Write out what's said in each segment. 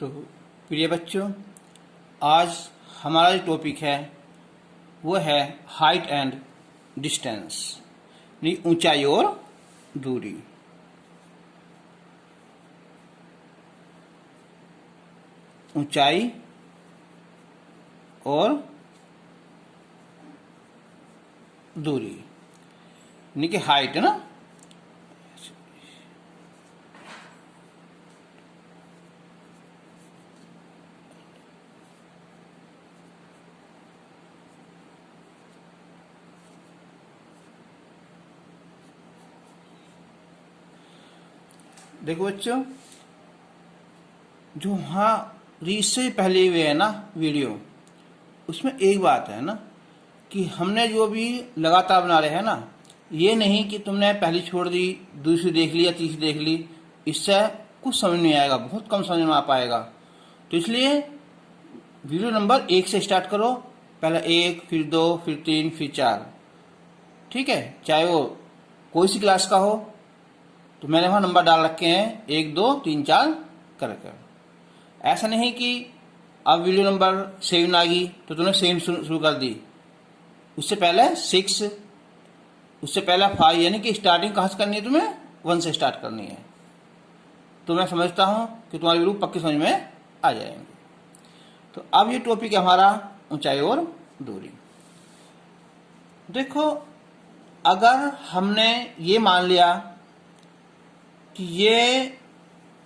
तो प्रिय बच्चों, आज हमारा जो टॉपिक है वो है हाइट एंड डिस्टेंस, यानी ऊंचाई और दूरी। ऊंचाई और दूरी यानी कि हाइट है ना। देखो बच्चों, जो रीच से पहले हुए है ना वीडियो, उसमें एक बात है ना कि हमने जो भी लगातार बना रहे हैं ना, ये नहीं कि तुमने पहली छोड़ दी, दूसरी देख ली या तीसरी देख ली, इससे कुछ समझ नहीं आएगा, बहुत कम समझ में आ पाएगा। तो इसलिए वीडियो नंबर 1 से स्टार्ट करो, पहले 1, फिर 2, फिर 3, फिर 4, ठीक है। चाहे वो कोई सी क्लास का हो, तो मैंने वहां नंबर डाल रखे हैं 1, 2, 3, 4 कर। ऐसा नहीं कि अब वीडियो नंबर 7 आ गई तो तुमने 7 शुरू कर दी, उससे पहले 6, उससे पहले 5, यानी कि स्टार्टिंग कहाँ से करनी है, तुम्हें 1 से स्टार्ट करनी है। तो मैं समझता हूं कि तुम्हारी वीडियो पक्की समझ में आ जाएंगे। तो अब ये टॉपिक है हमारा ऊंचाई और दूरी। देखो, अगर हमने ये मान लिया कि ये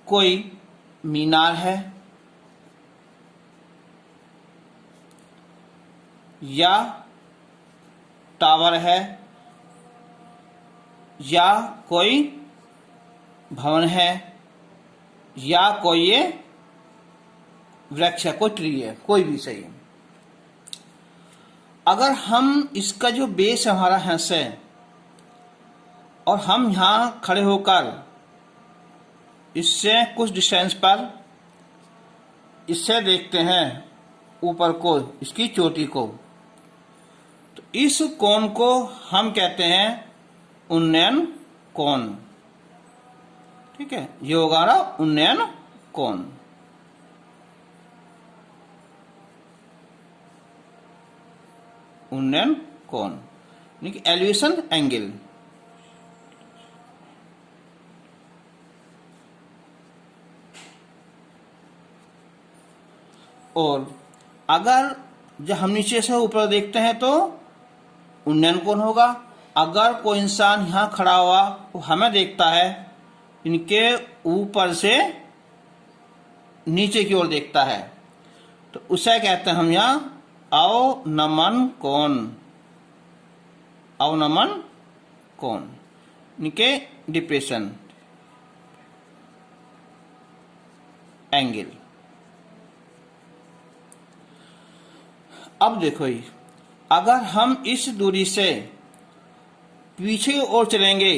कोई मीनार है या टावर है या कोई भवन है या कोई ये वृक्ष है, कोई ट्री है, कोई भी सही है। अगर हम इसका जो बेस है हमारा है से, और हम यहां खड़े होकर इससे कुछ डिस्टेंस पर इससे देखते हैं ऊपर को, इसकी चोटी को, तो इस कोण को हम कहते हैं उन्नयन कोण, ठीक है। ये होगा ना उन्नयन कोण। उन्नयन कोण यानी कि एलिवेशन एंगल। और अगर जब हम नीचे से ऊपर देखते हैं तो उन्नयन कोण होगा। अगर कोई इंसान यहां खड़ा हुआ वो हमें देखता है, इनके ऊपर से नीचे की ओर देखता है, तो उसे कहते हैं हम यहां अवनमन कोण। अवनमन कोण इनके डिप्रेशन एंगल। अब देखो, ही अगर हम इस दूरी से पीछे की ओर चलेंगे,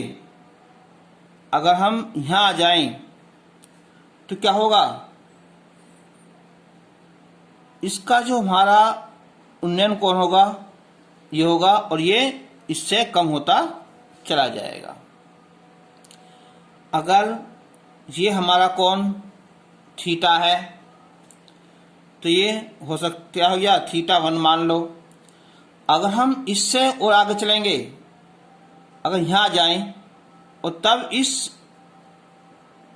अगर हम यहां आ जाएं तो क्या होगा, इसका जो हमारा उन्नयन कोण होगा ये होगा, और ये इससे कम होता चला जाएगा। अगर ये हमारा कोण थीटा है तो ये हो सकता है या θ1 मान लो। अगर हम इससे और आगे चलेंगे, अगर यहां जाएं और तब इस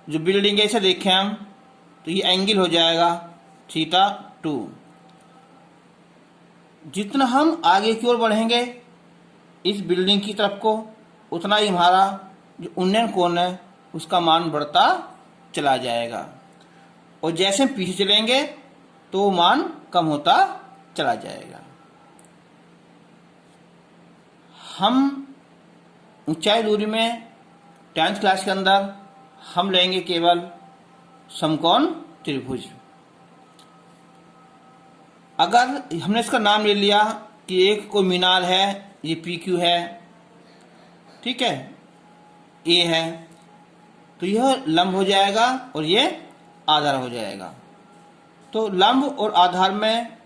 जो बिल्डिंग है इसे देखें हम, तो ये एंगल हो जाएगा θ2। जितना हम आगे की ओर बढ़ेंगे इस बिल्डिंग की तरफ को, उतना ही हमारा जो उन्नयन कोण है उसका मान बढ़ता चला जाएगा, और जैसे हम पीछे चलेंगे तो मान कम होता चला जाएगा। हम ऊंचाई दूरी में 10th क्लास के अंदर हम लेंगे केवल समकोण त्रिभुज। अगर हमने इसका नाम ले लिया कि एक कोई मीनार है, ये PQ है, ठीक है, A है, तो यह लंब हो जाएगा और ये आधार हो जाएगा। तो लंब और आधार में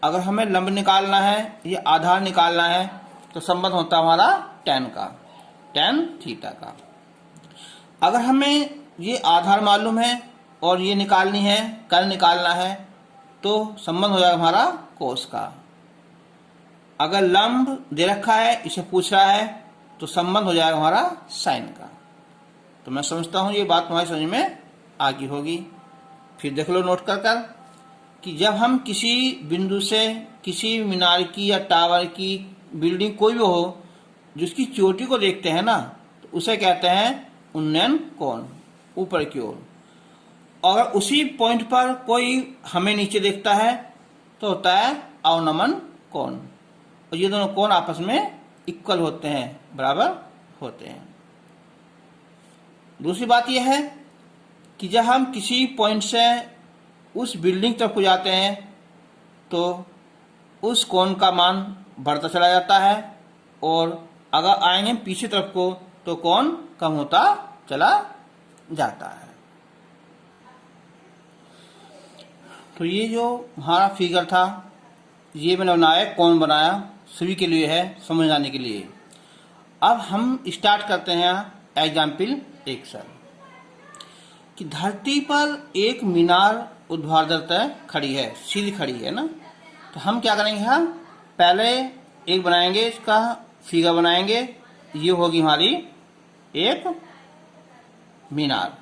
अगर हमें लंब निकालना है या आधार निकालना है तो संबंध होता है हमारा tan का, tan थीटा का। अगर हमें ये आधार मालूम है और ये निकालनी है, कर्ण निकालना है, तो संबंध हो जाएगा हमारा कोस का। अगर लंब दे रखा है, इसे पूछ रहा है, तो संबंध हो जाएगा हमारा साइन का। तो मैं समझता हूं ये बात तुम्हारी समझ में आ गई होगी। फिर देख लो नोट कर कर कि जब हम किसी बिंदु से किसी मीनार की या टावर की बिल्डिंग कोई भी हो जिसकी चोटी को देखते हैं ना, तो उसे कहते हैं उन्नयन कोण, ऊपर की ओर। और उसी पॉइंट पर कोई हमें नीचे देखता है तो होता है अवनमन कोण। और ये दोनों कोण आपस में इक्वल होते हैं, बराबर होते हैं। दूसरी बात यह है कि जब हम किसी पॉइंट से उस बिल्डिंग तक को जाते हैं तो उस कोण का मान बढ़ता चला जाता है, और अगर आएंगे पीछे तरफ को तो कोण कम होता चला जाता है। तो ये जो हमारा फिगर था, ये मैंने बनाया, कोण बनाया, सभी के लिए है, समझ आने के लिए। अब हम स्टार्ट करते हैं एग्जाम्पल 1 से कि धरती पर एक मीनार ऊर्ध्वाधर खड़ी है, सीधी खड़ी है ना। तो हम क्या करेंगे, हम पहले एक बनाएंगे, इसका फिगर बनाएंगे। ये होगी हमारी एक मीनार।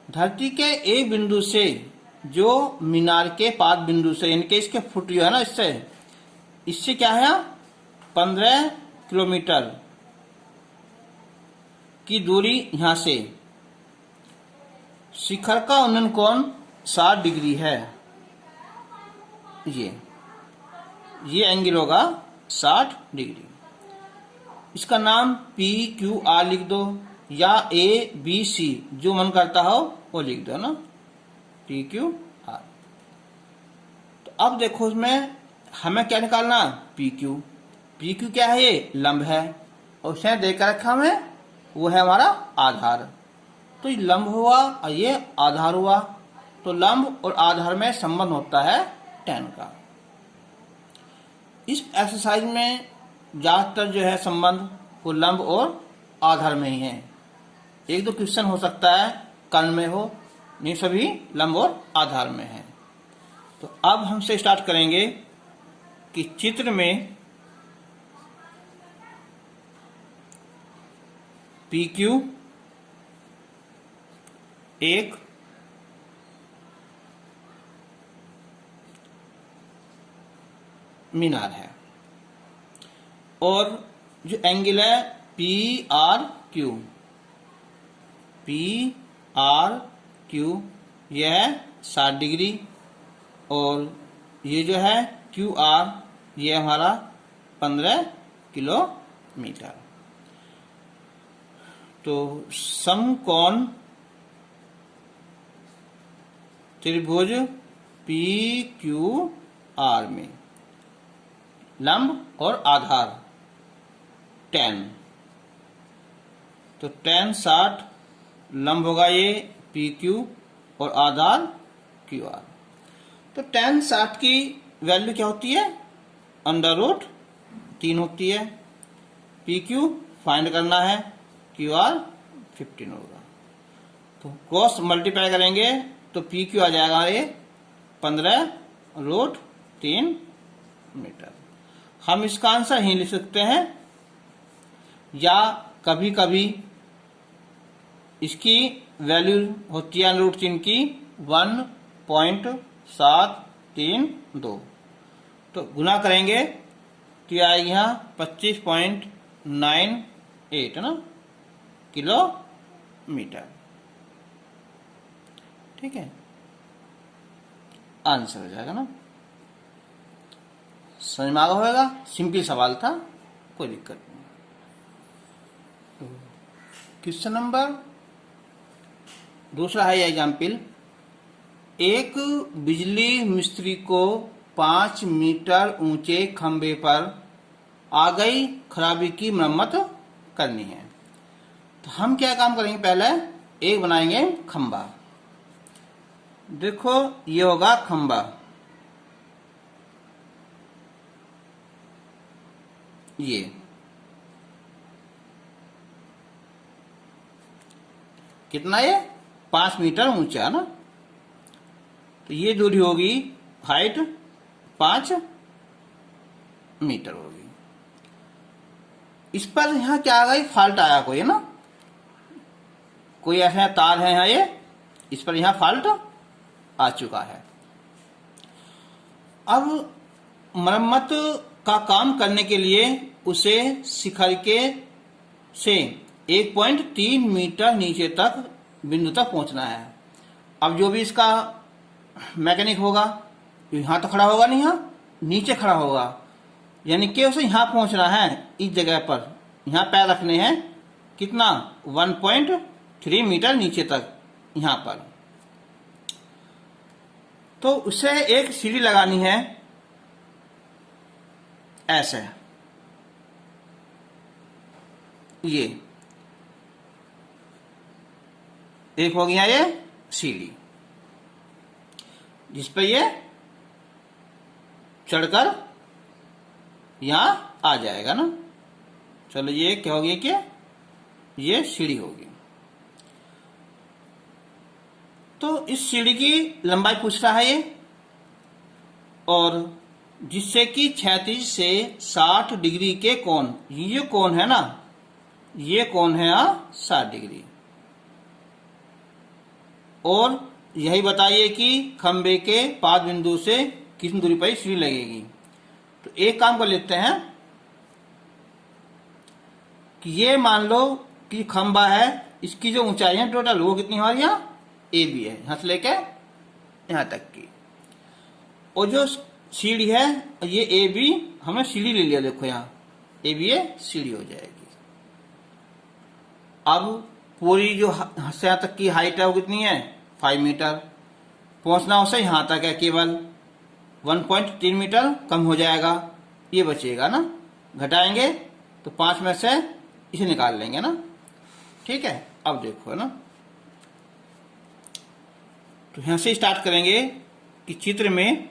धरती के एक बिंदु से जो मीनार के पाद बिंदु से, यानी कि इसके फुट जो है ना, इससे क्या है 15 किलोमीटर की दूरी यहां से शिखर का उन्नयन कोण 60 डिग्री है। ये एंगल होगा 60 डिग्री। इसका नाम PQR लिख दो, या ABC, जो मन करता हो वो लिख दो ना, PQR। तो अब देखो इसमें हमें क्या निकालना, PQ क्या है, ये लंब है, और उसे देकर रखा हमें, वो है हमारा आधार। तो ये लंब हुआ और ये आधार हुआ, तो लंब और आधार में संबंध होता है tan का। इस एक्सरसाइज में ज्यादातर जो है संबंध वो लंब और आधार में ही है। एक दो क्वेश्चन हो सकता है कर्ण में हो, नहीं सभी लंब और आधार में है। तो अब हमसे स्टार्ट करेंगे कि चित्र में PQ एक मीनार है, और जो एंगल है PRQ, यह है 60 डिग्री, और ये जो है QR, ये हमारा 15 किलोमीटर। तो समकोण त्रिभुज PQR में लंब और आधार tan, तो tan 60 लंब होगा ये PQ और आधार QR। तो tan 60 की वैल्यू क्या होती है, √3 होती है। PQ फाइंड करना है, QR 15 होगा। तो क्रॉस मल्टीप्लाई करेंगे तो PQ आ जाएगा ये 15√3 मीटर। हम इसका आंसर ही लिख सकते हैं, या कभी कभी इसकी वैल्यू होती है √3 की 1.732। तो गुना करेंगे तो ये आएगी यहाँ 25.98 ना किलोमीटर। ठीक है, आंसर हो जाएगा ना। समझ में आ गया होगा, सिंपल सवाल था, कोई दिक्कत नहीं। क्वेश्चन नंबर दूसरा है एग्जाम्पल। एक बिजली मिस्त्री को 5 मीटर ऊंचे खंबे पर आ गई खराबी की मरम्मत करनी है। तो हम क्या काम करेंगे, पहले एक बनाएंगे खंबा। देखो ये होगा खंबा, ये कितना, ये 5 मीटर ऊंचा है ना। तो ये दूरी होगी, हाइट 5 मीटर होगी। इस पर यहाँ क्या आ गई, फॉल्ट आया कोई, है ना, कोई ऐसा तार है यहाँ, ये इस पर यहाँ फॉल्ट आ चुका है। अब मरम्मत का काम करने के लिए उसे शिखर के से 1.3 मीटर नीचे तक बिंदु तक पहुंचना है। अब जो भी इसका मैकेनिक होगा, यहां तो खड़ा होगा नहीं, यहाँ नीचे खड़ा होगा, यानी कि उसे यहां पहुंचना है, इस जगह पर यहां पैर रखने हैं, कितना 1.3 मीटर नीचे तक यहां पर। तो उसे एक सीढ़ी लगानी है ऐसे, ये एक हो गया ये सीढ़ी, जिस पे ये चढ़कर यहां आ जाएगा ना। चलो ये क्या हो गया कि ये सीढ़ी होगी। तो इस सीढ़ी की लंबाई पूछ रहा है ये, और जिससे कि क्षैतिज से 60 डिग्री के कोण, ये कोण है ना, ये कोण है 60 डिग्री। और यही बताइए कि खंबे के पाद बिंदु से कितनी दूरी पर सीढ़ी लगेगी। तो एक काम कर लेते हैं कि ये मान लो कि खंबा है, इसकी जो ऊंचाई है टोटल वो कितनी हमारी यहाँ ए बी है, यहां से लेके यहां तक की, और जो सीढ़ी है ये ए बी, हमने सीढ़ी ले लिया, देखो यहाँ ए बी ये सीढ़ी हो जाएगी। अब पूरी जो से यहाँ तक की हाइट है वो कितनी है 5 मीटर, पहुंचना उसे यहां तक है, केवल 1.3 मीटर कम हो जाएगा, ये बचेगा ना, घटाएंगे तो 5 में से इसे निकाल लेंगे ना, ठीक है। अब देखो ना, तो यहां से स्टार्ट करेंगे कि चित्र में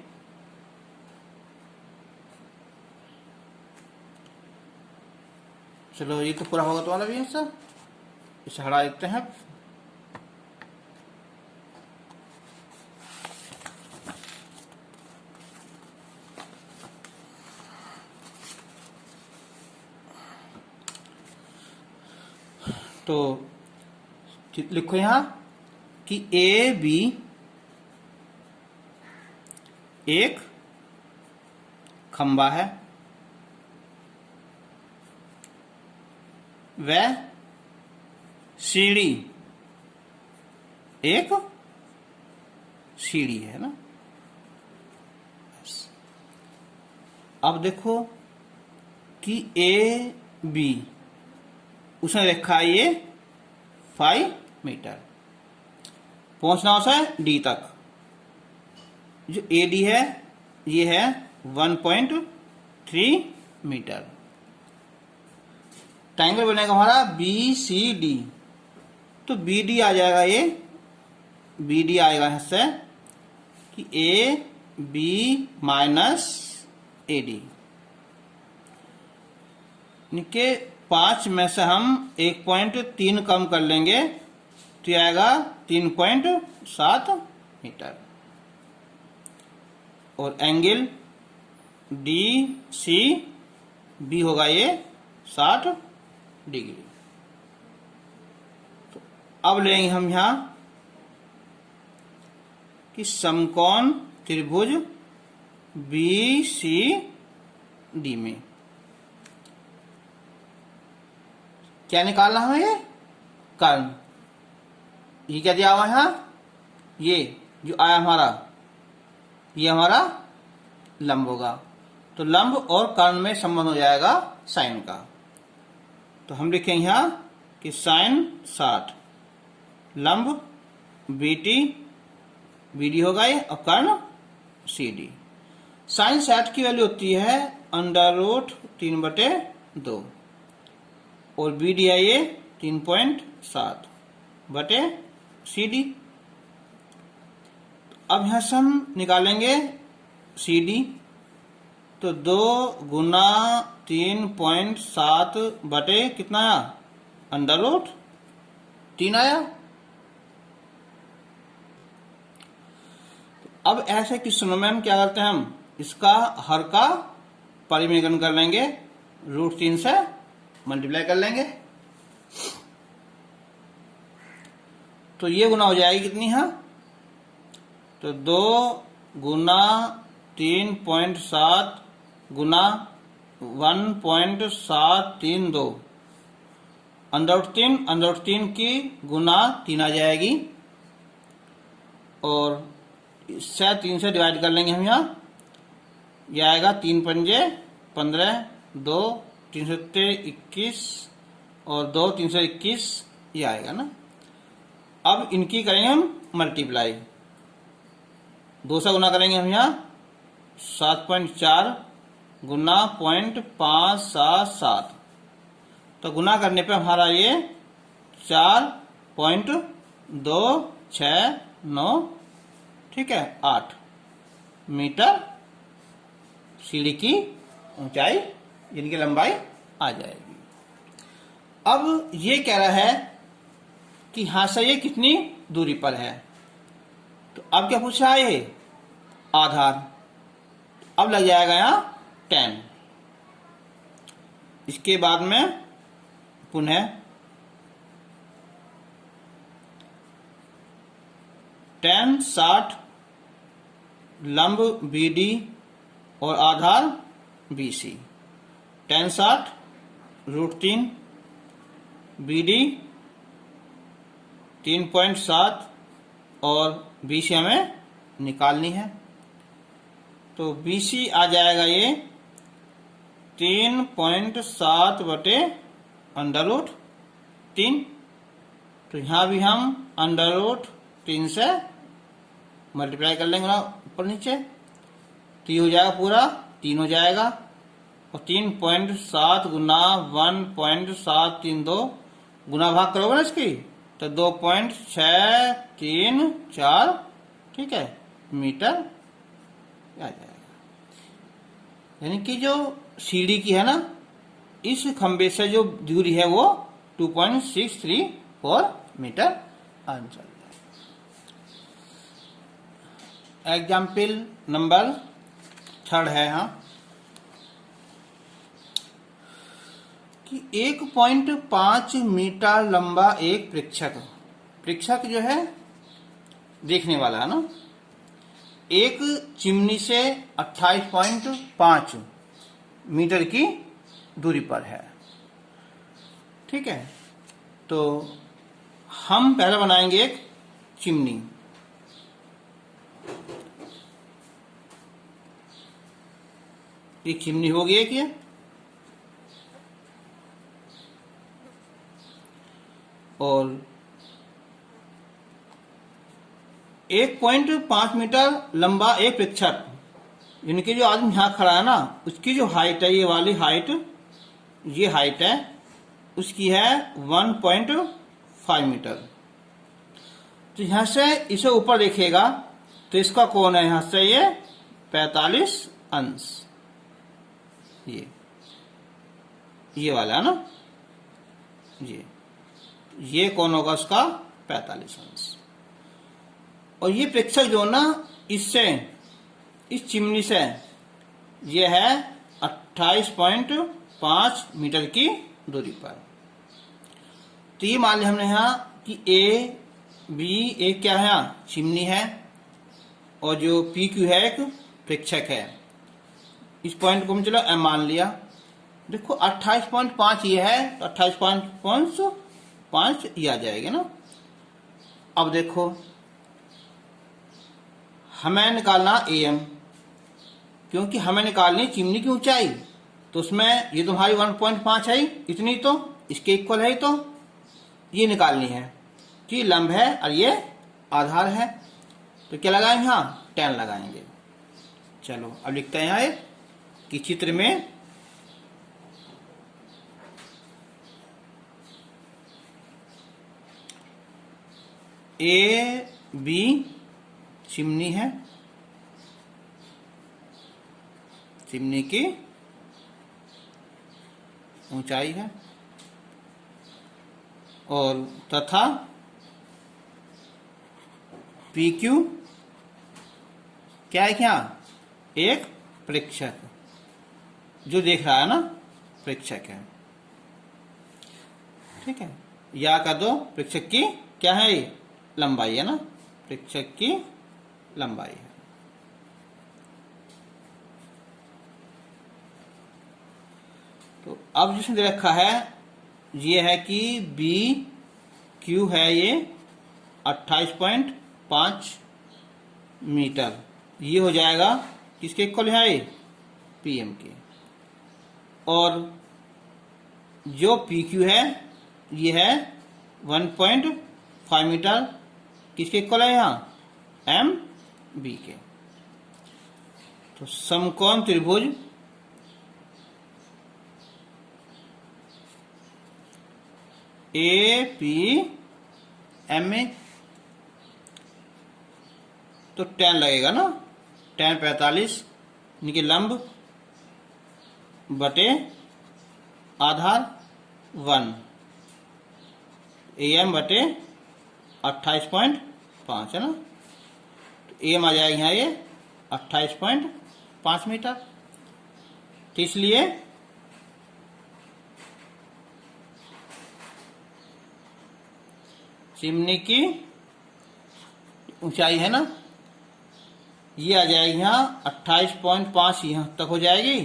चलो ये तो पूरा होगा तो वाला भी है सर, इसे हटा देते हैं। तो लिखो यहां कि ए बी एक खंबा है, वह सीढ़ी एक सीढ़ी है ना। अब देखो कि ए बी उसने रखा है ये 5 मीटर, पहुंचना उसे डी तक, जो ए डी है ये है 1.3 मीटर। ट्रायंगल बनेगा हमारा बी सी डी, तो बी डी आ जाएगा, ये बी डी आएगा इससे कि A B minus A D, के 5 में से हम 1.3 कम कर लेंगे तो ये आएगा 3.7 मीटर। और एंगल डी सी बी होगा ये 60 डिग्री। तो अब लेंगे हम यहां कि समकोण त्रिभुज बी सी डी में क्या निकालना है, ये कर्ण, ये क्या दिया हुआ है यहां, ये जो आया हमारा ये हमारा लंब होगा, तो लंब और कर्ण में संबंध हो जाएगा साइन का। तो हम लिखेंगे यहां कि साइन 60, लंब बीटी बीडी होगा ये, और कर्ण सीडी। साइन 60 की वैल्यू होती है √3/2, और बीडी है ये 3.7 बटे सीडी। अब यहां से हम निकालेंगे सीडी, तो 2 गुना 3.7 बटे कितना आया, √3 आया। अब ऐसे क्वेश्चनों में हम क्या करते हैं, हम इसका हर का परिमेयकरण कर लेंगे, √3 से मल्टीप्लाई कर लेंगे। तो ये गुना हो जाएगी कितनी है, तो 2 गुना 3.7 गुना 1.732 √3 की गुना 3 आ जाएगी, और इससे 3 से डिवाइड कर लेंगे हम यहाँ, यह आएगा 3 पंजे 15, 2 3 सत्ते 21 और 2 321, ये आएगा ना। अब इनकी करेंगे हम मल्टीप्लाई, 2 से गुना करेंगे हम यहाँ, 7.4 गुना 0.577, तो गुना करने पे हमारा ये 4.269, ठीक है, 8 मीटर सीढ़ी की ऊंचाई, इनकी लंबाई आ जाएगी। अब ये कह रहा है कि यहां से ये कितनी दूरी पर है, तो अब क्या पूछ रहा है, ये आधार। अब लग जाएगा यहाँ 10, इसके बाद में पुनः 10 60 लंब BD और आधार BC, 10 60 √3 BD 3.7 और BC हमें निकालनी है, तो BC आ जाएगा ये 3.7 बटे √3, तो यहाँ भी हम √3 से मल्टीप्लाई कर लेंगे ना, ऊपर नीचे, तो ये हो जाएगा पूरा 3 हो जाएगा, और 3.7 गुना 1.732 गुना भाग करोगे ना इसकी, तो 2.634, ठीक है, मीटर आ जाएगा। यानी कि जो सीढ़ी की है ना, इस खंबे से जो दूरी है वो 2.634 मीटर आंसर। एग्जाम्पल नंबर 3 है यहाँ कि 1.5 मीटर लंबा एक परीक्षक जो है देखने वाला है ना, एक चिमनी से 28.5 मीटर की दूरी पर है, ठीक है। तो हम पहले बनाएंगे एक चिमनी, एक चिमनी होगी एक ये, और 1.5 मीटर लंबा एक परीक्षक, इनके जो आदमी यहां खड़ा है ना, उसकी जो हाइट है, ये वाली हाइट, ये हाइट है उसकी है 1.5 मीटर। तो यहां से इसे ऊपर देखेगा तो इसका कोण है यहां से ये 45 अंश, ये वाला है ना, ये कोण होगा उसका 45 अंश। और ये प्रेक्षक जो ना, इससे इस चिमनी से ये है 28.5 मीटर की दूरी पर। तो ये मान लिया हमने यहाँ कि ए क्या है, यहाँ चिमनी है, और जो PQ है एक प्रेक्षक है। इस पॉइंट को हम चलो M मान लिया। देखो 28.5 ये है, तो 28.5 ये आ जाएगा ना। अब देखो हमें निकालना AM, क्योंकि हमें निकालनी चिमनी की ऊंचाई, तो उसमें ये तुम्हारी 1.5 है, इतनी तो इसके इक्वल है, तो ये निकालनी है कि लंब है और ये आधार है। तो क्या लगाएंगे, यहाँ 10 लगाएंगे। चलो अब लिखते हैं यहाँ कि चित्र में AB चिमनी है, चिमनी की ऊंचाई है, और तथा PQ क्या है यहाँ? एक प्रेक्षक जो देख रहा है ना, प्रेक्षक है। ठीक है, या कर दो प्रेक्षक की क्या है? ये लंबाई है ना, प्रेक्षक की लंबाई है। तो अब जिसने दे रखा है ये है कि बी क्यू है ये 28.5 मीटर, ये हो जाएगा किसके इक्वल है? ये पीएम के। और जो पी क्यू है ये है 1.5 मीटर, किसके इक्वल है यहाँ? एम बी के। तो समकोण त्रिभुज ए पी एम ए, तो tan लगेगा ना, tan 45 यानी कि लंब बटे आधार 1 AM बटे 28.5 है ना। तो AM आ जाएगा यहाँ ये 28.5 मीटर। तो इसलिए चिमनी की ऊंचाई है ना, ये आ जाएगी यहाँ 28.5 यहाँ तक हो जाएगी,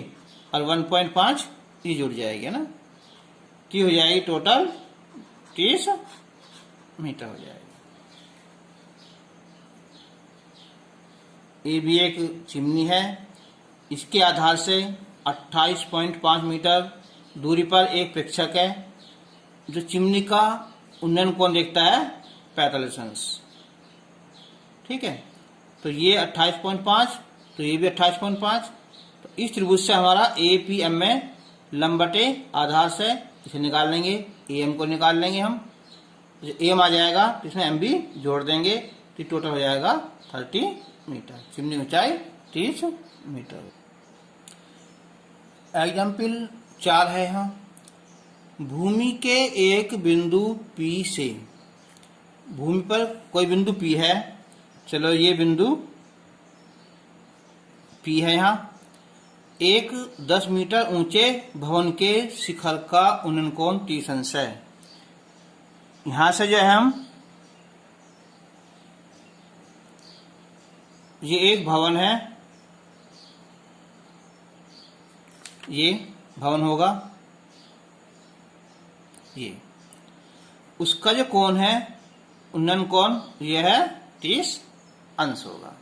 और 1.5 ये जुड़ जाएगी ना, की हो जाएगी टोटल 30 मीटर हो जाएगी। ये भी एक चिमनी है, इसके आधार से 28.5 मीटर दूरी पर एक प्रेक्षक है जो चिमनी का उन्नयन कोण देखता है 45 अंश। ठीक है, तो ये 28.5, तो ये भी 28.5। तो इस त्रिभुज से हमारा ए पी एम में लंब बटे आधार से इसे निकाल लेंगे, ए एम को निकाल लेंगे हम, जो एम आ जाएगा तो इसमें एम भी जोड़ देंगे, तो टोटल हो जाएगा 30 मीटर। चिमनी ऊंचाई 30 मीटर। एग्जाम्पल 4 है यहाँ, भूमि के एक बिंदु P से, भूमि पर कोई बिंदु P है, चलो ये बिंदु P है यहाँ, एक 10 मीटर ऊंचे भवन के शिखर का उन्नयन कोण 30 अंश है। यहां से जो है हम, ये एक भवन है, ये भवन होगा, ये उसका जो कोण है उन्नयन कोण ये है 30 अंश होगा।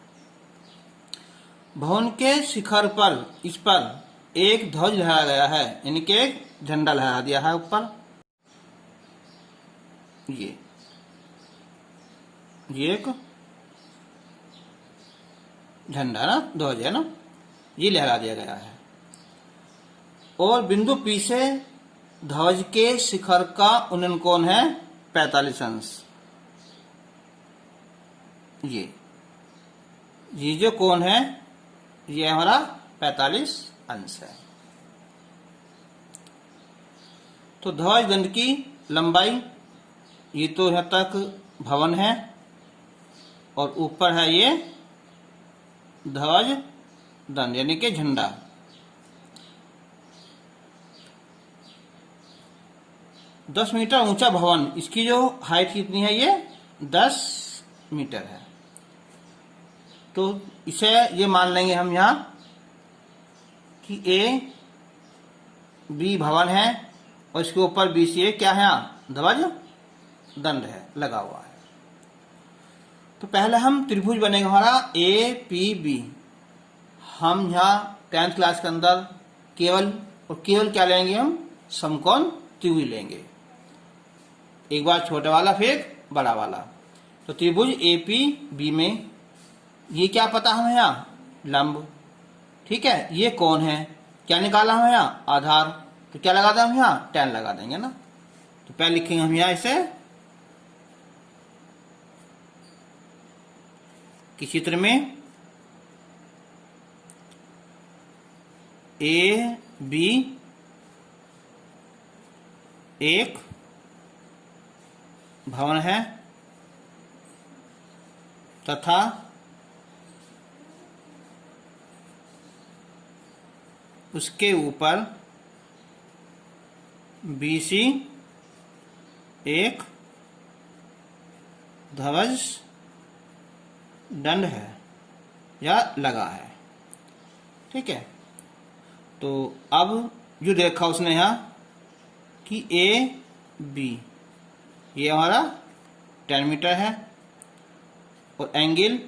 भवन के शिखर पर, इस पर एक ध्वज लहराया गया है, यानी कि एक झंडा लहरा दिया है ऊपर, ये एक झंडा ना, ध्वज है ना, ये लहरा दिया गया है। और बिंदु P से ध्वज के शिखर का उन्नयन कोण है 45 अंश। ये जो कोण है ये हमारा 45 अंश है। तो ध्वज दंड की लंबाई, ये तो यहाँ तक भवन है, और ऊपर है ये ध्वज दंड यानी कि झंडा। दस मीटर ऊंचा भवन, इसकी जो हाइट कितनी है? ये 10 मीटर है। तो इसे ये मान लेंगे हम यहाँ कि ए बी भवन है, और इसके ऊपर बी सी ए क्या है? यहाँ ध्वज दंड है, लगा हुआ है। तो पहले हम त्रिभुज बनेगा हमारा ए पी बी। हम यहाँ 10th क्लास के अंदर केवल क्या लेंगे? हम समकोण त्रिभुज लेंगे, एक बार छोटा वाला फिर बड़ा वाला। तो त्रिभुज ए पी बी में ये क्या पता हमें? यहाँ लंब, ठीक है, ये कोण है, क्या निकाला हमें? यहाँ आधार, तो क्या लगा दें हम? यहाँ tan लगा देंगे ना। तो पहले लिखेंगे हम यहाँ इसे किस चित्र में, ए बी एक भवन है तथा उसके ऊपर BC एक ध्वज दंड है या लगा है। ठीक है, तो अब जो देखा उसने यहाँ कि AB ये हमारा 10 मीटर है और एंगल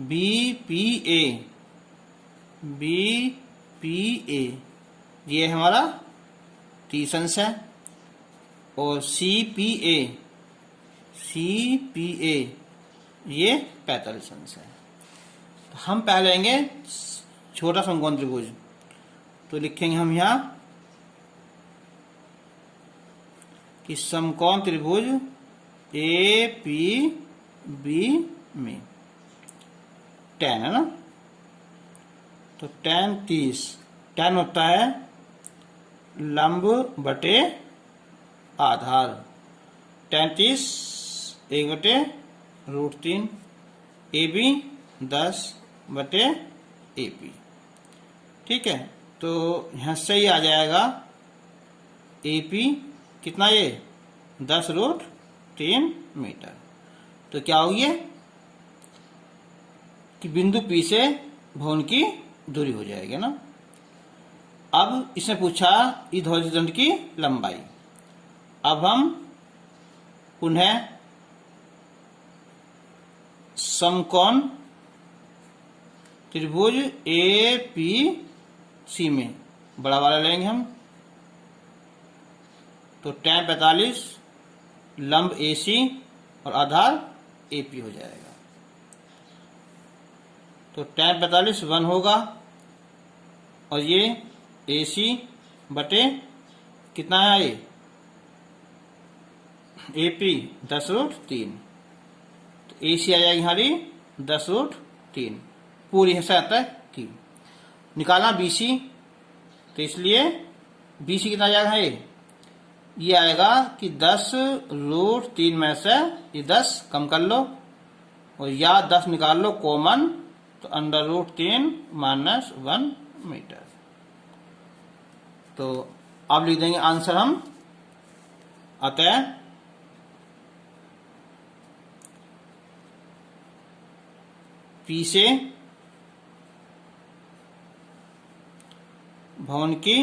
BPA ये हमारा 30 अंश है और CPA ये 45 अंश है। तो हम पहले लेंगे छोटा समकोण त्रिभुज, तो लिखेंगे हम यहाँ कि समकोण त्रिभुज APB में 10 है ना, तो 10 30 10 होता है लंब बटे आधार, 10 30 1/√3 AB 10 बटे AP। ठीक है, तो यहाँ से ही आ जाएगा AP कितना, ये 10√3 मीटर। तो क्या होगी कि बिंदु P से भवन की दूरी हो जाएगी ना। अब इसने पूछा इस ध्वज दंड की लंबाई। अब हम पुनः समकोण त्रिभुज APC में बड़ा वाला लेंगे हम, तो tan 45 लंब AC और आधार AP हो जाएगा। तो tan 45 1 होगा और ये AC बटे कितना है, ये AP 10√3, तो AC आ जाएगी हमारी 10√3, पूरी हिस्सा आता है 3। निकालना BC, तो इसलिए BC कितना आ जाएगा, ये आएगा कि 10√3 में से ये 10 कम कर लो और या 10 निकाल लो कॉमन, तो √3 - 1 मीटर। तो अब लिख देंगे आंसर हम, अतः P से भवन की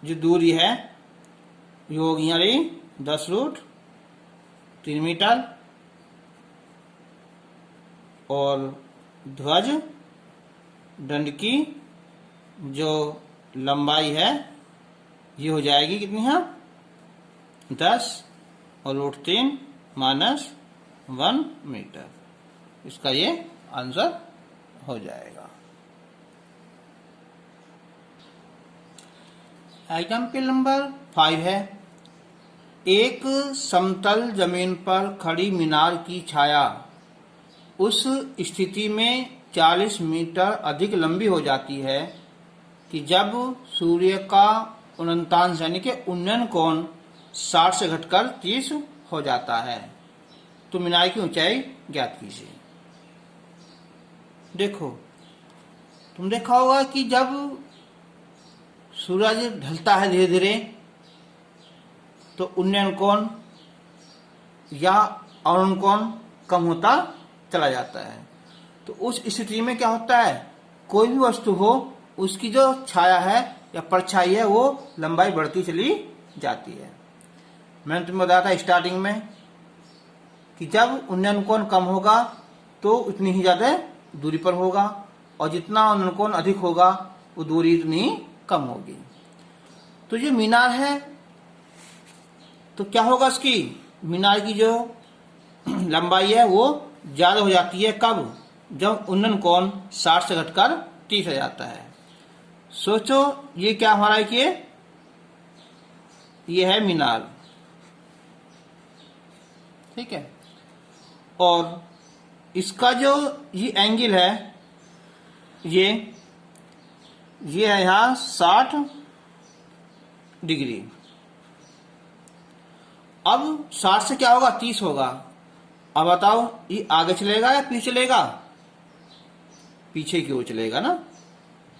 जो दूरी है ये होगी हमारी 10√3 मीटर और ध्वज दंड की जो लंबाई है ये हो जाएगी कितनी है, 10√3 - 1 मीटर। इसका ये आंसर हो जाएगा। एग्जाम्पल नंबर 5 है, एक समतल जमीन पर खड़ी मीनार की छाया उस स्थिति में 40 मीटर अधिक लंबी हो जाती है कि जब सूर्य का उन्नतांश यानी कि उन्नयन कोण 60 से घटकर 30 हो जाता है, तो मीनार की ऊंचाई ज्ञात कीजिए। देखो, तुम देखा होगा कि जब सूरज ढलता है धीरे धीरे तो उन्नयन कोण या अवनयन कोण कम होता चला जाता है। तो उस स्थिति में क्या होता है, कोई भी वस्तु हो उसकी जो छाया है या परछाई है वो लंबाई बढ़ती चली जाती है। मैंने तुम्हें बताया था स्टार्टिंग में कि जब उन्नयन कोण कम होगा तो उतनी ही ज्यादा दूरी पर होगा और जितना उन्नयन कोण अधिक होगा वो दूरी उतनी कम होगी। तो जो मीनार है तो क्या होगा, इसकी मीनार की जो लंबाई है वो ज्यादा हो जाती है। कब, जब उन्नयन कोण 60 से घटकर 30 हो जाता है। सोचो ये क्या हमारा ये है मीनार, ठीक है, और इसका जो ये एंगल है ये है यहाँ 60 डिग्री। अब 60 से क्या होगा, 30 होगा। अब बताओ ये आगे चलेगा या पीछे चलेगा, पीछे की ओर चलेगा ना।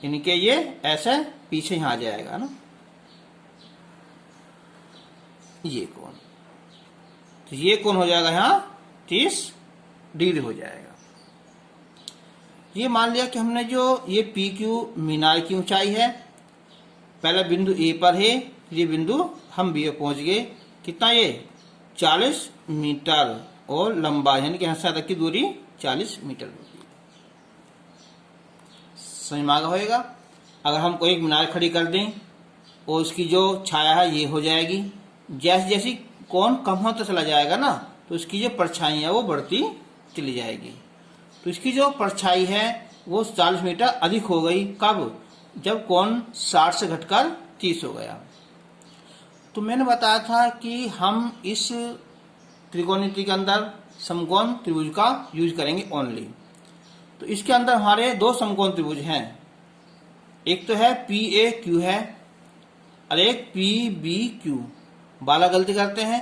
यानी कि ये ऐसे पीछे यहाँ आ जाएगा ना, ये कोण, तो ये कोण हो जाएगा यहाँ 30 डिग्री हो जाएगा। ये मान लिया कि हमने जो ये पी क्यू मीनार की ऊंचाई है, पहला बिंदु ए पर है, ये बिंदु हम बी पर पहुंच गए, कितना ये 40 मीटर, और लंबा यानी कि यहाँ से तक की दूरी 40 मीटर होगी। समझ में आ गया होगा। अगर हम कोई एक मीनार खड़ी कर दें और उसकी जो छाया है ये हो जाएगी, जैसे जैसी कोण कम होता चला जाएगा ना, तो उसकी जो परछाई है वो बढ़ती चली जाएगी। तो इसकी जो परछाई है वो 40 मीटर अधिक हो गई, कब? जब कोण 60 से घटकर 30 हो गया। तो मैंने बताया था कि हम इस त्रिकोणमिति के अंदर समकोण त्रिभुज का यूज करेंगे ओनली। तो इसके अंदर हमारे दो समकोण त्रिभुज हैं, एक तो है पी ए क्यू है और एक पी बी क्यू। बाला गलती करते हैं,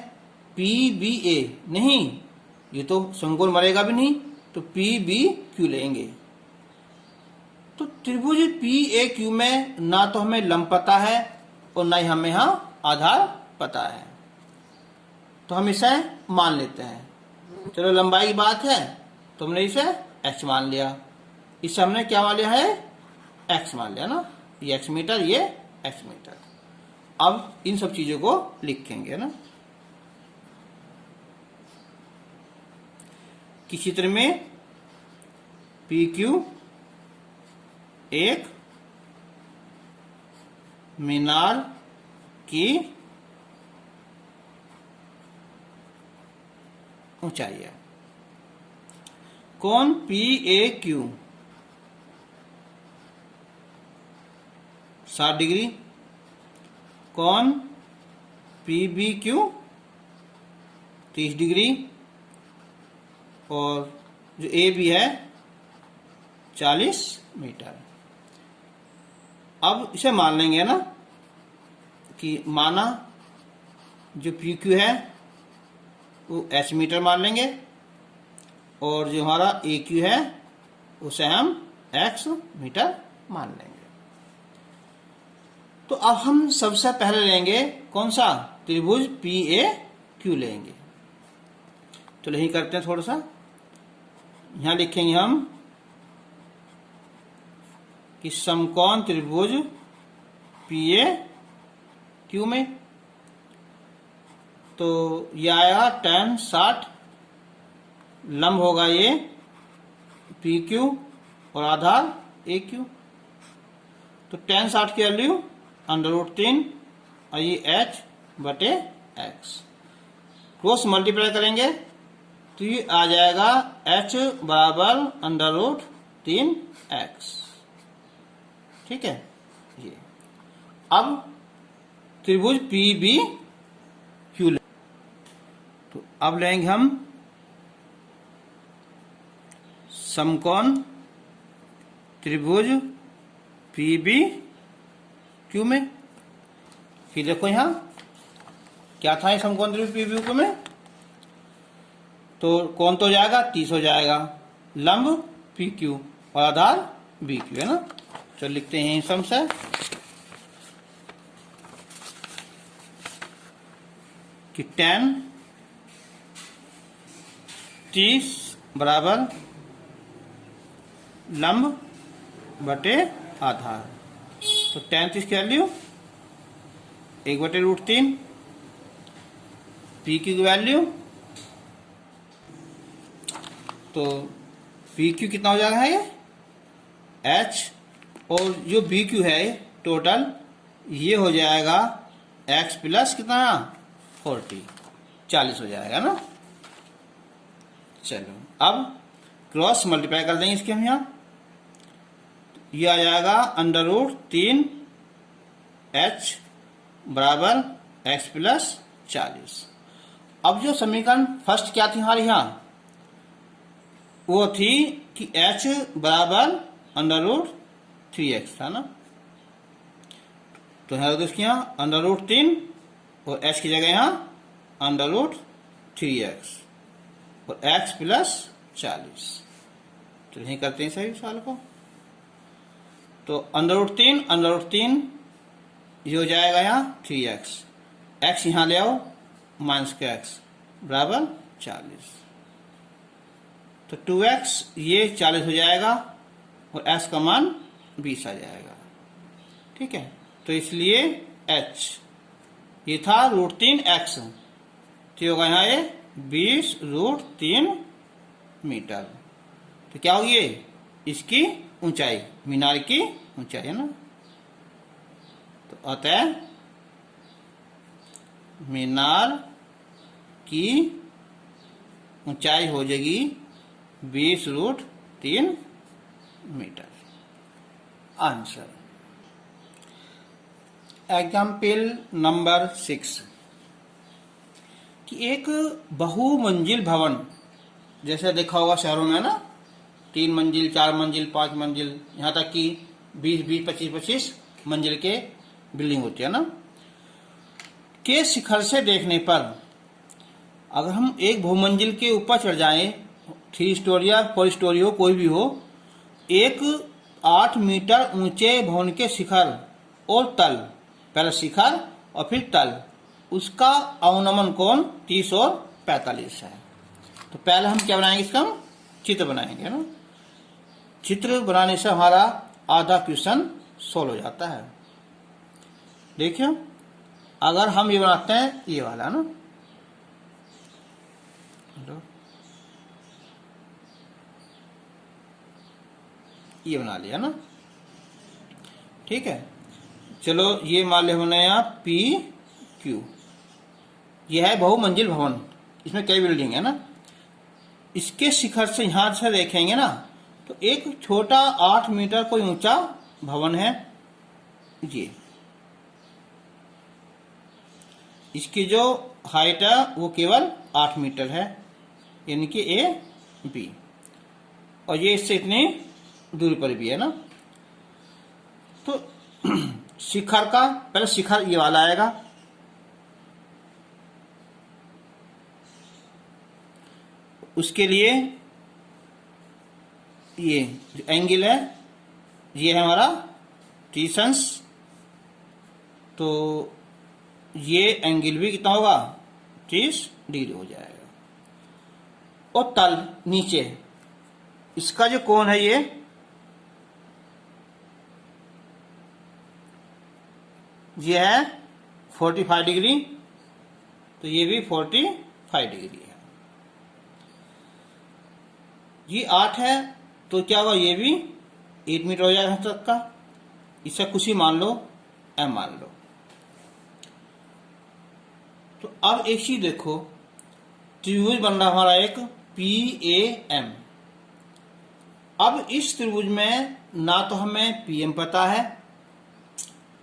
पी बी ए नहीं, ये तो समकोण बनेगा भी नहीं, तो पी बी क्यू लेंगे। तो त्रिभुज पी ए क्यू में ना तो हमें लंब पता है और ना ही हमें यहाँ आधार पता है, तो हम इसे मान लेते हैं। चलो लंबाई की बात है तो हमने इसे x मान लिया, इसे हमने क्या मान लिया है? x मान लिया ना, ये x मीटर, ये x मीटर। अब इन सब चीजों को लिखेंगे ना कि चित्र में पी क्यू एक मीनार की ऊंचाई है, कोण पी ए क्यू 60 डिग्री, कोण पी बी क्यू 30 डिग्री, और जो ए बी है 40 मीटर। अब इसे मान लेंगे ना कि माना जो पी क्यू है वो एच मीटर मान लेंगे और जो हमारा ए क्यू है उसे हम एक्स मीटर मान लेंगे। तो अब हम सबसे पहले लेंगे कौन सा? त्रिभुज पी ए क्यू लेंगे। तो यही करते हैं, थोड़ा सा यहां लिखेंगे हम कि समकोण त्रिभुज पी ए क्यू में, तो यह आएगा tan 60, लंब होगा ये पी क्यू और आधार ए क्यू। तो tan 60 की वैल्यू √3 और ये h बटे x, क्रॉस मल्टीप्लाई करेंगे तो ये आ जाएगा h बराबर √3x। ठीक है, ये अब त्रिभुज पी बी क्यू, तो अब लेंगे हम समकोण त्रिभुज पी बी क्यू में। फिर देखो यहां क्या था, ये समकोण त्रिभुज पी बी क्यू में, तो कोण तो जाएगा 30 हो जाएगा, लंब पी क्यू और आधार बी क्यू है ना। तो लिखते हैं सम से कि tan 30 बराबर लंब बटे आधार, तो tan 30 की वैल्यू 1/√3, पी क्यू की वैल्यू, तो पी क्यू कितना हो जाएगा ये h, और जो बी क्यू है टोटल ये हो जाएगा x प्लस कितना 40 हो जाएगा ना। चलो अब क्रॉस मल्टीप्लाई कर देंगे इसके हम यहां, ये आ जाएगा √3 h बराबर x प्लस 40। अब जो समीकरण फर्स्ट क्या थी हमारे यहां, वो थी कि h बराबर √3x था ना, तो यहां इसके यहां √3 और h की जगह यहां √3x और x प्लस 40। तो यही करते हैं सही सवाल को। तो अंडर रूट 3 ये हो जाएगा यहाँ 3x, x यहाँ ले आओ माइनस का x बराबर 40। तो 2x ये 40 हो जाएगा और x का मान 20 आ जाएगा। ठीक है, तो इसलिए h ये था √3x, तो होगा यहाँ ये 20√3 मीटर। तो क्या होगी ये इसकी ऊंचाई, मीनार की ऊंचाई है ना। तो अतः मीनार की ऊंचाई हो जाएगी 20√3 मीटर। आंसर। एग्जाम्पल नंबर 6 कि एक बहुमंजिल भवन, जैसे देखा होगा शहरों में ना, 3 मंजिल 4 मंजिल 5 मंजिल यहाँ तक कि 20-20 25-25 मंजिल के बिल्डिंग होती है ना, के शिखर से देखने पर अगर हम एक बहुमंजिल के ऊपर चढ़ जाएं, 3 स्टोरी या 4 स्टोरी हो कोई भी हो, एक 8 मीटर ऊंचे भवन के शिखर और तल, पहले शिखर और फिर तल, उसका अवनमन कोण 30 और 45 है। तो पहले हम क्या बनाएंगे, इसका हम चित्र बनाएंगे ना। चित्र बनाने से हमारा आधा क्वेश्चन सोल्व हो जाता है। देखिए अगर हम ये बनाते हैं, ये वाला ना, ये बना लिया ना। ठीक है, चलो ये मान ले हमने यहाँ PQ, यह है बहुमंजिल भवन, इसमें कई बिल्डिंग है ना। इसके शिखर से यहां से देखेंगे ना तो एक छोटा 8 मीटर कोई ऊंचा भवन है ये, इसकी जो हाइट है वो केवल 8 मीटर है, यानी कि AB, और ये इससे इतनी दूरी पर भी है ना। तो शिखर का पहले शिखर ये वाला आएगा, उसके लिए ये जो एंगल है ये है हमारा टीसंस, तो ये एंगल भी कितना होगा 30 डिग्री हो जाएगा। और तल नीचे इसका जो कोण है ये है 45 डिग्री, तो ये भी 45 डिग्री है। ये 8 है तो क्या होगा, ये भी 8 मीटर हो जाएगा तक का, इससे कुछ ही मान लो m मान लो। तो अब एक चीज देखो, त्रिभुज बन रहा हमारा एक PAM। अब इस त्रिभुज में ना तो हमें PM पता है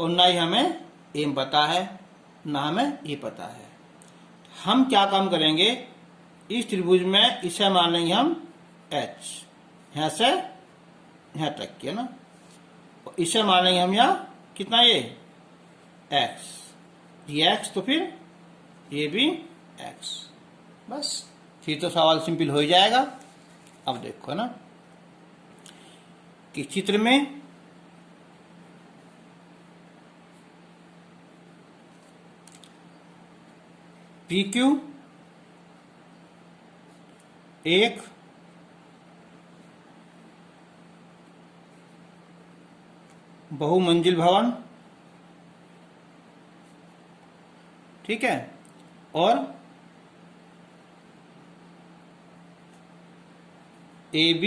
और ना ही हमें AM पता है, ना हमें ये पता है। हम क्या काम करेंगे, इस त्रिभुज में इसे मान लेंगे हम H, यहां से यहां तक के ना, और इसे मान लेंगे हम यहाँ कितना ये X, ये X, तो फिर ये भी X। बस फिर तो सवाल सिंपल हो ही जाएगा। अब देखो ना कि चित्र में PQ एक बहुमंजिल भवन, ठीक है, और AB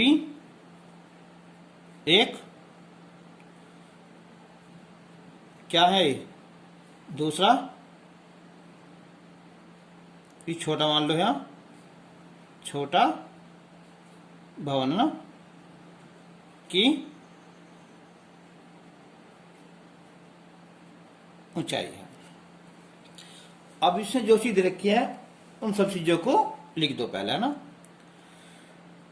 एक क्या है दूसरा, ये छोटा मान लो यहाँ छोटा भवन ना की ऊंचाई है। अब इसमें जो चीज रखी है उन सब चीजों को लिख दो पहले, है ना।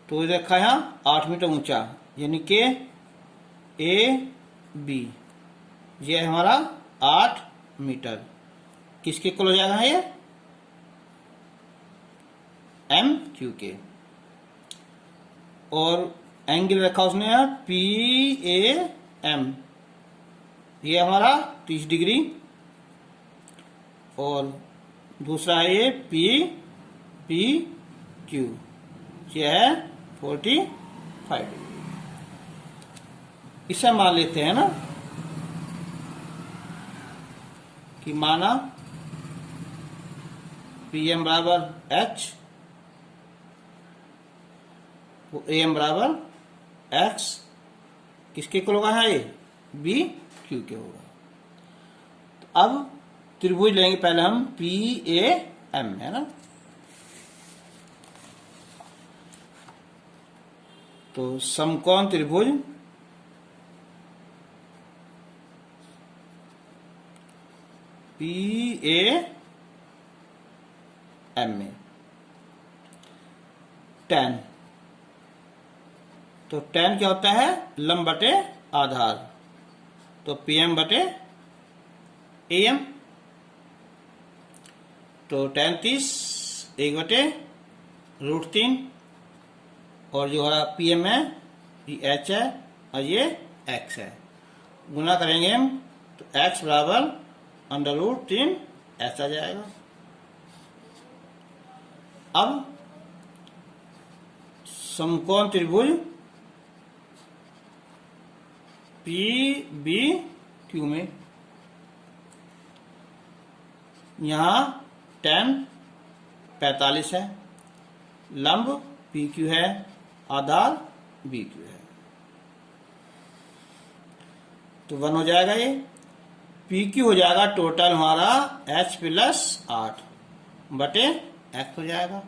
तो ये रखा है यहाँ 8 मीटर ऊंचा, यानी कि AB ये है हमारा 8 मीटर, किसके इक्वल हो जाएगा ये MQ के। और एंगल रखा उसने PAM, एम, ये हमारा 30 डिग्री, और दूसरा है ये पी पी क्यू, ये है 45 डिग्री। इसे मान लेते हैं ना कि माना पी एम बराबर एच, वो ए एम बराबर एक्स, किसके इक्वल होगा है ये, बी क्यू के होगा। तो अब त्रिभुज लेंगे पहले हम पी ए एम, है ना। तो समकोण त्रिभुज पी ए एम में tan, तो tan क्या होता है, लंब बटे आधार, तो पी एम बटे ए एम, तो tan 30 1 बटे √3, और जो हमारा पी एम है ये एच है और ये एक्स है, गुना करेंगे हम तो x बराबर √3 ऐसा आ जाएगा। अब समकोण त्रिभुज पी बी क्यू में यहां tan 45 है, लंब पी क्यू है, आधार बी क्यू है, तो 1 हो जाएगा ये। पी क्यू हो जाएगा टोटल हमारा h प्लस 8 बटे x हो जाएगा,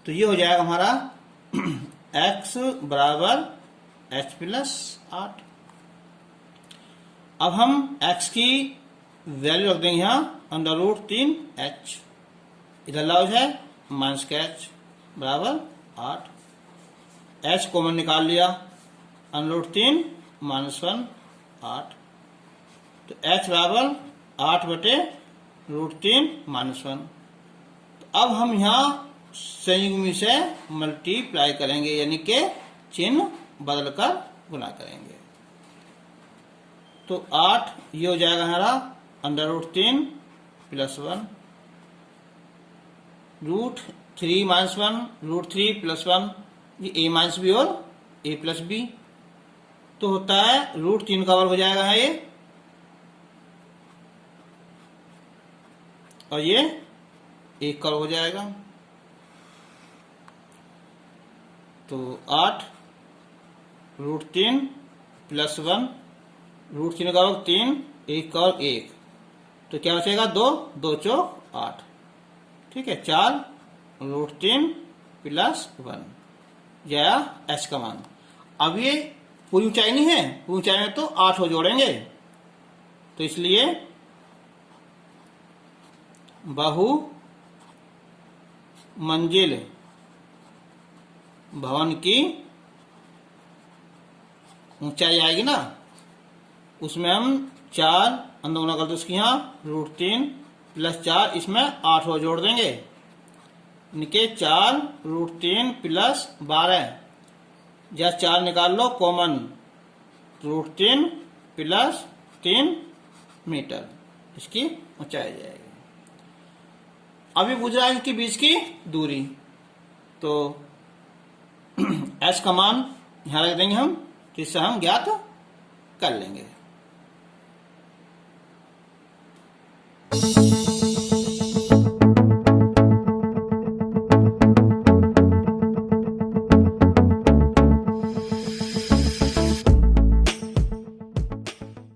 तो ये हो जाएगा हमारा x बराबर h प्लस 8। अब हम x की वैल्यू रख देंगे यहाँ √3h, इधर लाओ है माइनस का h बराबर 8, h कॉमन निकाल लिया, √3 -1 8, तो h बराबर 8 बटे √3 -1। तो अब हम यहाँ संयुग्मी से मल्टीप्लाई करेंगे, यानी कि चिन्ह बदलकर गुना करेंगे, तो 8 ये हो जाएगा हमारा √3 + 1, √3 - 1, √3 + 1, ये a माइनस बी और a प्लस बी, तो होता है √3 का वर्ग हो जाएगा है ये, और ये 1 का वर्ग हो जाएगा, तो 8 √3 + 1, √3 का वर्ग 3, 1 का वर्ग 1, तो क्या बचेगा 2, 2 चौक 8, ठीक है, 4 √3 + 1 या h का मान। अब ये पूरी ऊंचाई नहीं है, पूरी ऊंचाई में तो 8 हो जोड़ेंगे, तो इसलिए बहु मंजिल भवन की ऊंचाई आएगी ना, उसमें हम 4 अंदर गुना कर दो उसकी, यहाँ √3 + 4, इसमें 8 और जोड़ देंगे, इनके 4 √3 + 12, या 4 निकाल लो कॉमन, √3 + 3 मीटर इसकी ऊंचाई जाएगी। अभी पूछ रहा है इनके बीच की दूरी, तो h का मान यहां रख देंगे हम, तो इससे हम ज्ञात कर लेंगे।